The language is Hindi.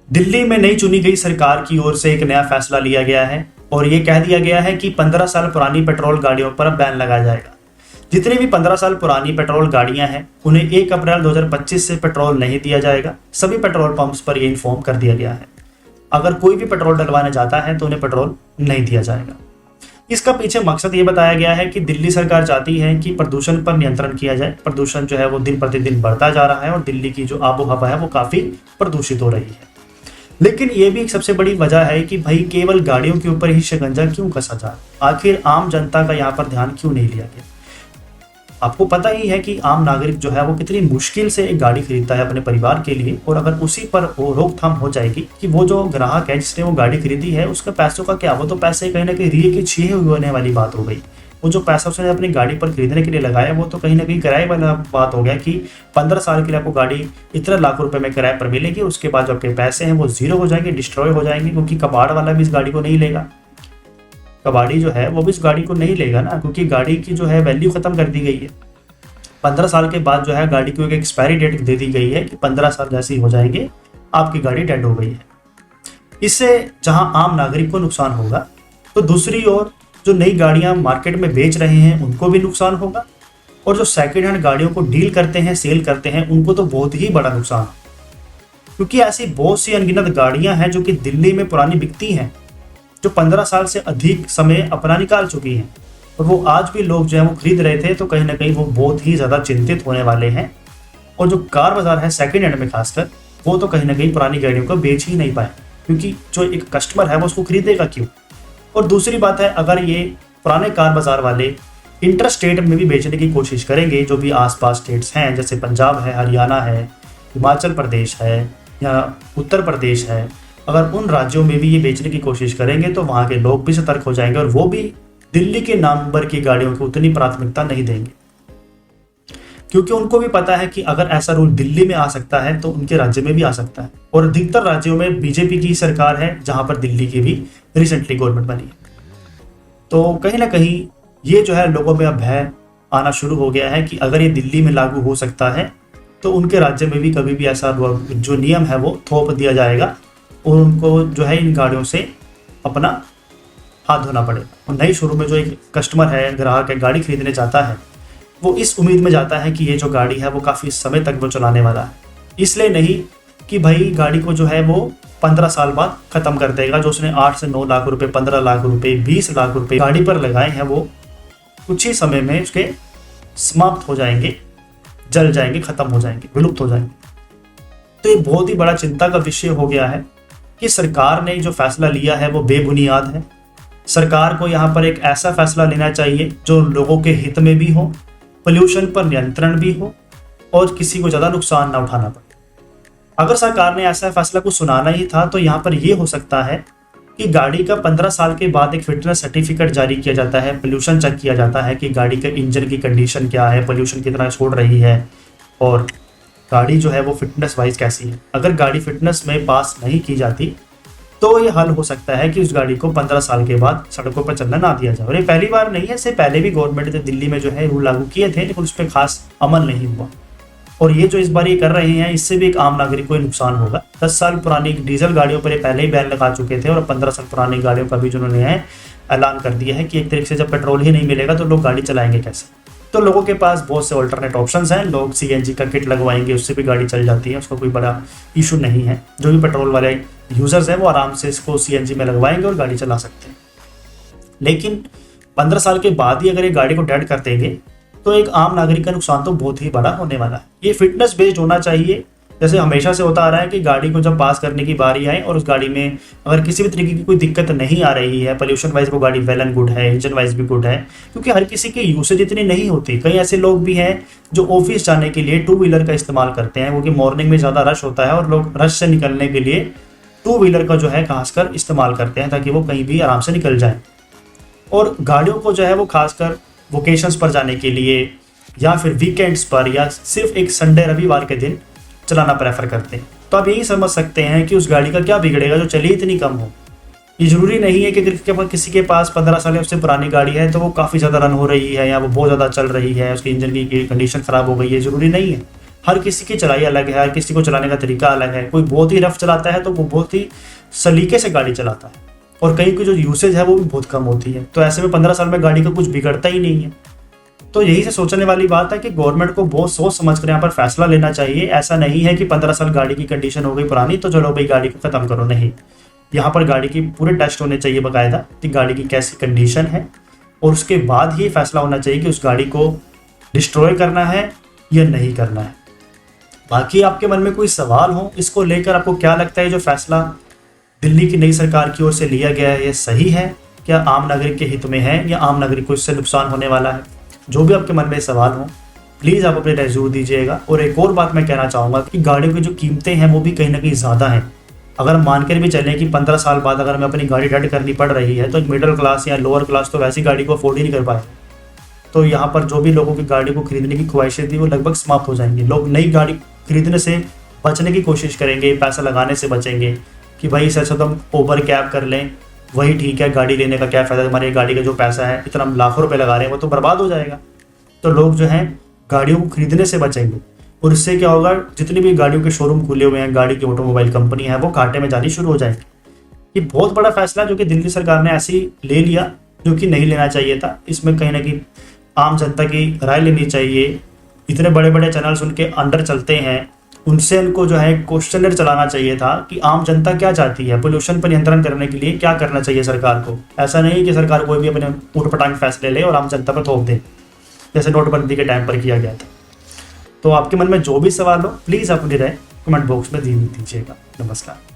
दिल्ली में नई चुनी गई सरकार की ओर से एक नया फैसला लिया गया है और ये कह दिया गया है कि 15 साल पुरानी पेट्रोल गाड़ियों पर अब बैन लगाया जाएगा। जितनी भी 15 साल पुरानी पेट्रोल गाड़ियां हैं उन्हें 1 अप्रैल 2025 से पेट्रोल नहीं दिया जाएगा। सभी पेट्रोल पंप्स पर यह इन्फॉर्म कर दिया गया है। अगर कोई भी पेट्रोल डलवाने जाता है तो उन्हें पेट्रोल नहीं दिया जाएगा। इसका पीछे मकसद ये बताया गया है कि दिल्ली सरकार चाहती है कि प्रदूषण पर नियंत्रण किया जाए। प्रदूषण जो है वो दिन प्रतिदिन बढ़ता जा रहा है और दिल्ली की जो आबो हवा है वो काफी प्रदूषित हो रही है। लेकिन ये भी एक सबसे बड़ी वजह है कि भाई केवल गाड़ियों के ऊपर ही शिकंजा क्यों कसा जा रहा है। आखिर आम जनता का यहाँ पर ध्यान क्यों नहीं लिया गया। आपको पता ही है कि आम नागरिक जो है वो कितनी मुश्किल से एक गाड़ी खरीदता है अपने परिवार के लिए, और अगर उसी पर वो रोकथाम हो जाएगी कि वो जो ग्राहक है जिसने वो गाड़ी खरीदी है उसका पैसों का क्या, वो तो पैसे कहीं ना कहीं रिए के छीए हुए होने वाली बात हो गई। वो जो पैसा उसने अपनी गाड़ी पर खरीदने के लिए लगाया वो तो कहीं ना कहीं किराए वाला बात हो गया कि 15 साल के लिए आपको गाड़ी इतने लाख रुपए में किराए पर मिलेगी। उसके बाद जो आपके पैसे हैं वो जीरो हो जाएंगे, डिस्ट्रॉय हो जाएंगे, क्योंकि कबाड़ वाला भी इस गाड़ी को नहीं लेगा। कबाड़ी जो है वो भी इस गाड़ी को नहीं लेगा ना, क्योंकि गाड़ी की जो है वैल्यू खत्म कर दी गई है। 15 साल के बाद जो है गाड़ी को एक एक्सपायरी डेट दे दी गई है कि 15 साल जैसे ही हो जाएंगे आपकी गाड़ी डेड हो गई है। इससे जहां आम नागरिक को नुकसान होगा तो दूसरी ओर जो नई गाड़ियां मार्केट में बेच रहे हैं उनको भी नुकसान होगा, और जो सेकेंड हैंड गाड़ियों को डील करते हैं, सेल करते हैं, उनको तो बहुत ही बड़ा नुकसान है। क्योंकि ऐसी बहुत सी अनगिनत गाड़ियां हैं जो कि दिल्ली में पुरानी बिकती हैं, जो 15 साल से अधिक समय अपना निकाल चुकी हैं, और वो आज भी लोग जो है वो खरीद रहे थे। तो कहीं ना कहीं वो बहुत ही ज़्यादा चिंतित होने वाले हैं। और जो कार बाजार है सेकेंड हैंड में खासकर, वो तो कहीं ना कहीं पुरानी गाड़ियों को बेच ही नहीं पाए, क्योंकि जो एक कस्टमर है वो उसको खरीदेगा क्यों। और दूसरी बात है, अगर ये पुराने कार बाजार वाले इंटर स्टेट में भी बेचने की कोशिश करेंगे, जो भी आसपास स्टेट्स हैं जैसे पंजाब है, हरियाणा है, हिमाचल प्रदेश है या उत्तर प्रदेश है, अगर उन राज्यों में भी ये बेचने की कोशिश करेंगे तो वहाँ के लोग भी सतर्क हो जाएंगे और वो भी दिल्ली के नंबर की गाड़ियों को उतनी प्राथमिकता नहीं देंगे, क्योंकि उनको भी पता है कि अगर ऐसा रूल दिल्ली में आ सकता है तो उनके राज्य में भी आ सकता है। और अधिकतर राज्यों में बीजेपी की सरकार है, जहां पर दिल्ली की भी रिसेंटली गवर्नमेंट बनी है। तो कहीं ना कहीं ये जो है लोगों में अब भय आना शुरू हो गया है कि अगर ये दिल्ली में लागू हो सकता है तो उनके राज्य में भी कभी भी ऐसा जो नियम है वो थोप दिया जाएगा और उनको जो है इन गाड़ियों से अपना हाथ धोना पड़ेगा। और नई शोरूम में जो एक कस्टमर है, ग्राहक है, गाड़ी खरीदने जाता है, वो इस उम्मीद में जाता है कि ये जो गाड़ी है वो काफ़ी समय तक वो चलाने वाला है, इसलिए नहीं कि भाई गाड़ी को जो है वो 15 साल बाद ख़त्म कर देगा। जो उसने 8 से 9 लाख रुपए, 15 लाख रुपए, 20 लाख रुपए गाड़ी पर लगाए हैं वो कुछ ही समय में उसके समाप्त हो जाएंगे, जल जाएंगे, ख़त्म हो जाएंगे, विलुप्त हो जाएंगे। तो ये बहुत ही बड़ा चिंता का विषय हो गया है कि सरकार ने जो फैसला लिया है वो बेबुनियाद है। सरकार को यहाँ पर एक ऐसा फैसला लेना चाहिए जो लोगों के हित में भी हो, पोल्यूशन पर नियंत्रण भी हो और किसी को ज़्यादा नुकसान ना उठाना पड़े। अगर सरकार ने ऐसा फैसला कुछ सुनाना ही था तो यहाँ पर ये हो सकता है कि गाड़ी का 15 साल के बाद एक फिटनेस सर्टिफिकेट जारी किया जाता है, पोल्यूशन चेक किया जाता है कि गाड़ी के इंजन की कंडीशन क्या है, पोल्यूशन कितना छोड़ रही है और गाड़ी जो है वो फिटनेस वाइज कैसी है। अगर गाड़ी फिटनेस में पास नहीं की जाती तो ये हल हो सकता है कि उस गाड़ी को 15 साल के बाद सड़कों पर चलना ना दिया जाए। और ये पहली बार नहीं है, इससे पहले भी गवर्नमेंट ने दिल्ली में जो है रूल लागू किए थे, लेकिन उस पर खास अमल नहीं हुआ। और ये जो इस बार ये कर रहे हैं इससे भी एक आम नागरिक को नुकसान होगा। 10 साल पुरानी डीजल गाड़ियों पर ये पहले ही बैन लगा चुके थे और 15 साल पुरानी गाड़ियों का भी जिन्होंने है ऐलान कर दिया है कि एक तरीके से जब पेट्रोल ही नहीं मिलेगा तो लोग गाड़ी चलाएंगे कैसे। तो लोगों के पास बहुत से ऑल्टरनेट ऑप्शंस हैं। लोग सीएनजी का किट लगवाएंगे, उससे भी गाड़ी चल जाती है, उसका कोई बड़ा इशू नहीं है। जो भी पेट्रोल वाले यूजर्स हैं वो आराम से इसको सीएनजी में लगवाएंगे और गाड़ी चला सकते हैं। लेकिन 15 साल के बाद ही अगर ये गाड़ी को डेड कर देंगे तो एक आम नागरिक का नुकसान तो बहुत ही बड़ा होने वाला है। ये फिटनेस बेस्ड होना चाहिए, जैसे हमेशा से होता आ रहा है कि गाड़ी को जब पास करने की बारी आए और उस गाड़ी में अगर किसी भी तरीके की कोई दिक्कत नहीं आ रही है, पोल्यूशन वाइज वो गाड़ी वेल एंड गुड है, इंजन वाइज भी गुड है, क्योंकि हर किसी की यूसेज इतनी नहीं होती। कई ऐसे लोग भी हैं जो ऑफिस जाने के लिए 2 व्हीलर का इस्तेमाल करते हैं, क्योंकि मॉर्निंग में ज़्यादा रश होता है और लोग रश से निकलने के लिए 2 व्हीलर का जो है खासकर इस्तेमाल करते हैं ताकि वो कहीं भी आराम से निकल जाए। और गाड़ियों को जो है वो खासकर वोकेशंस पर जाने के लिए या फिर वीकेंड्स पर या सिर्फ एक संडे रविवार के दिन चलाना प्रेफर करते हैं। तो आप यही समझ सकते हैं कि उस गाड़ी का क्या बिगड़ेगा जो चली इतनी कम हो। ये जरूरी नहीं है कि किसी के पास 15 साल या उससे पुरानी गाड़ी है तो वो काफ़ी ज़्यादा रन हो रही है या वो बहुत ज़्यादा चल रही है, उसकी इंजन की कंडीशन ख़राब हो गई है, ज़रूरी नहीं है। हर किसी की चलाई अलग है, हर किसी को चलाने का तरीका अलग है। कोई बहुत ही रफ चलाता है तो वो बहुत ही सलीके से गाड़ी चलाता है, और कहीं की जो यूसेज है वो भी बहुत कम होती है। तो ऐसे में 15 साल में गाड़ी का कुछ बिगड़ता ही नहीं है। तो यही से सोचने वाली बात है कि गवर्नमेंट को बहुत सोच समझ कर यहाँ पर फैसला लेना चाहिए। ऐसा नहीं है कि 15 साल गाड़ी की कंडीशन हो गई पुरानी तो चलो भाई गाड़ी को खत्म करो, नहीं। यहाँ पर गाड़ी की पूरे टेस्ट होने चाहिए बाकायदा कि गाड़ी की कैसी कंडीशन है, और उसके बाद ही फैसला होना चाहिए कि उस गाड़ी को डिस्ट्रॉय करना है या नहीं करना है। बाकी आपके मन में कोई सवाल हो इसको लेकर, आपको क्या लगता है जो फैसला दिल्ली की नई सरकार की ओर से लिया गया है ये सही है, क्या आम नागरिक के हित में है या आम नागरिक को इससे नुकसान होने वाला है? जो भी आपके मन में सवाल हो प्लीज़ आप अपने राय जरूर दीजिएगा। और एक और बात मैं कहना चाहूँगा कि गाड़ियों की जो कीमतें हैं वो भी कहीं ना कहीं ज़्यादा हैं। अगर मान कर भी चलें कि 15 साल बाद अगर हमें अपनी गाड़ी डेड करनी पड़ रही है तो मिडिल क्लास या लोअर क्लास तो वैसी गाड़ी को अफोर्ड ही नहीं कर पाए। तो यहाँ पर जो भी लोगों की गाड़ी को खरीदने की ख्वाहिशें थी वो लगभग समाप्त हो जाएंगी। लोग नई गाड़ी खरीदने से बचने की कोशिश करेंगे, पैसा लगाने से बचेंगे कि भाई इससे अच्छा तो हम ओबर कैब कर लें, वही ठीक है, गाड़ी लेने का क्या फ़ायदा, हमारी गाड़ी का जो पैसा है इतना हम लाखों रुपए लगा रहे हैं वो तो बर्बाद हो जाएगा। तो लोग जो हैं गाड़ियों को खरीदने से बचेंगे, और इससे क्या होगा, जितनी भी गाड़ियों के शोरूम खुले हुए हैं, गाड़ी की ऑटोमोबाइल कंपनी है वो घाटे में जानी शुरू हो जाएंगी। ये बहुत बड़ा फैसला जो कि दिल्ली सरकार ने ऐसे ही ले लिया, जो कि नहीं लेना चाहिए था। इसमें कहीं ना कहीं आम जनता की राय लेनी चाहिए। इतने बड़े बड़े चैनल्स उनके अंडर चलते हैं, उनसे उनको जो है क्वेश्चनर चलाना चाहिए था कि आम जनता क्या चाहती है, पोल्यूशन पर नियंत्रण करने के लिए क्या करना चाहिए सरकार को। ऐसा नहीं कि सरकार कोई भी अपने ऊटपटांग फैसले ले और आम जनता पर थोप दे, जैसे नोटबंदी के टाइम पर किया गया था। तो आपके मन में जो भी सवाल हो प्लीज़ अपनी राय कमेंट बॉक्स में दीजिएगा। नमस्कार।